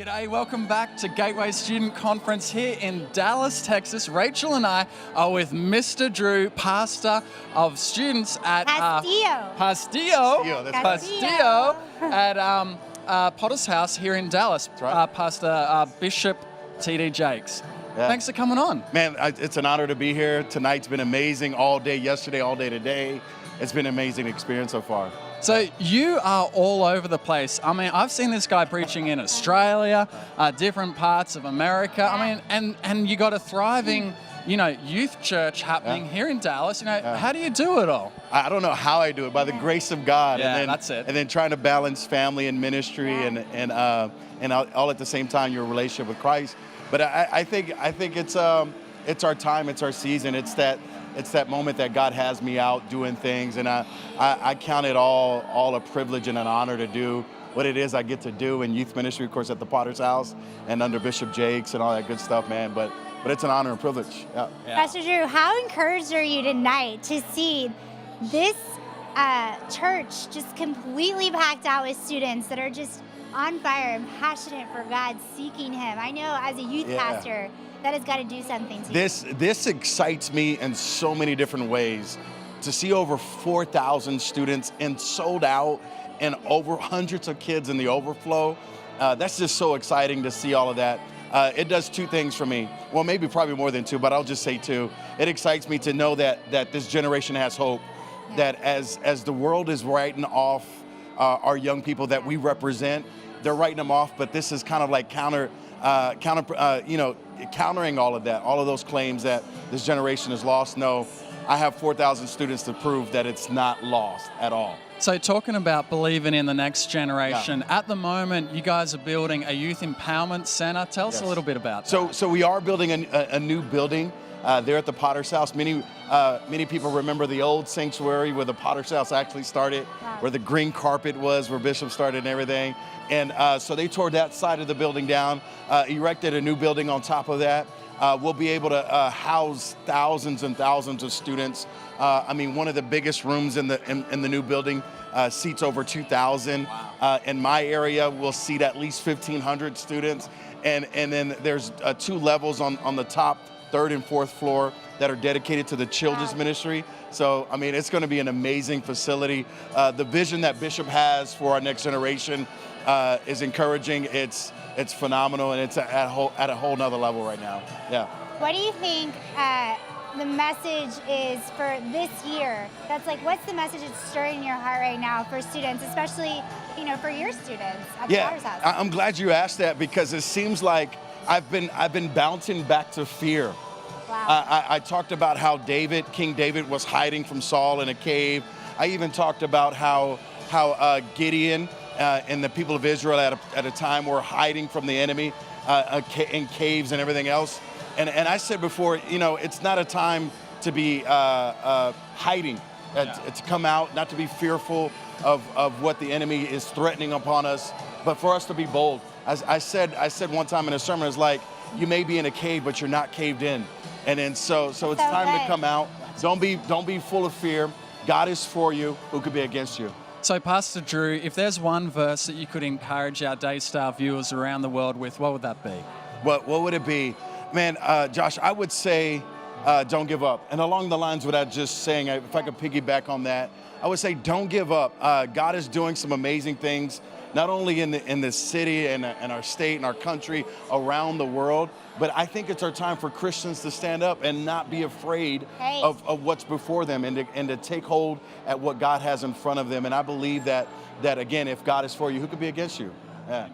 G'day, welcome back to Gateway Student Conference here in Dallas, Texas. Rachel and I are with Mr. Drew, pastor of students at Castillo at Potter's House here in Dallas. That's right. Pastor Bishop T.D. Jakes. Yeah. Thanks for coming on. Man, it's an honor to be here. Tonight's been amazing all day yesterday, all day today. It's been an amazing experience so far. So you are all over the place. I mean, I've seen this guy preaching in Australia, different parts of America. I mean, and you got a thriving, youth church happening here in Dallas. How do you do it all? I don't know how I do it, by the grace of God. Yeah, and then, that's it. And then trying to balance family and ministry and all at the same time your relationship with Christ. But I think it's our time, it's our season. It's that moment that God has me out doing things, and I count it all a privilege and an honor to do what it is I get to do in youth ministry, of course, at the Potter's House and under Bishop Jakes and all that good stuff, man. But it's an honor and privilege. Yeah. Pastor Drew, how encouraged are you tonight to see this church just completely packed out with students that are just on fire and passionate for God, seeking Him? I know as a youth pastor, that has got to do something to you. This excites me in so many different ways. To see over 4,000 students and sold out and over hundreds of kids in the overflow, that's just so exciting to see all of that. It does two things for me. Well, maybe probably more than two, but I'll just say two. It excites me to know that this generation has hope, that as the world is writing off our young people that we represent, they're writing them off, but this is kind of like countering all of that, all of those claims that this generation is lost. No, I have 4,000 students to prove that it's not lost at all. So talking about believing in the next generation, at the moment you guys are building a youth empowerment center. Tell us a little bit about that. So we are building a new building there at the Potter's House. Many people remember the old sanctuary where the Potter's House actually started, where the green carpet was, where Bishop started and everything. And so they tore that side of the building down, erected a new building on top of that. We'll be able to house thousands and thousands of students. One of the biggest rooms in the new building seats over 2,000. In my area, we'll seat at least 1,500 students. And then there's 2 levels on the top, 3rd and 4th floor that are dedicated to the children's ministry. So, it's going to be an amazing facility. The vision that Bishop has for our next generation is encouraging. It's phenomenal, and it's at a whole nother level right now. Yeah. What do you think the message is for this year? What's the message that's stirring in your heart right now for students, especially, for your students at the Potter's House? I'm glad you asked that, because it seems like I've been bouncing back to fear. Wow. I talked about how King David was hiding from Saul in a cave. I even talked about how Gideon and the people of Israel at a time were hiding from the enemy in caves and everything else. And I said before, it's not a time to be hiding, to come out, not to be fearful of what the enemy is threatening upon us, but for us to be bold. I said one time in a sermon, it's like, you may be in a cave, but you're not caved in. And then so it's time to come out. Don't be full of fear. God is for you. Who could be against you? So Pastor Drew, if there's one verse that you could encourage our Daystar viewers around the world with, what would that be? What would it be? Man, Josh, I would say don't give up. And along the lines of what I was just saying, if I could piggyback on that, I would say don't give up. God is doing some amazing things, not only in the city and our state and our country, around the world, but I think it's our time for Christians to stand up and not be afraid of what's before them, and to take hold at what God has in front of them. And I believe that again, if God is for you, who could be against you? Yeah.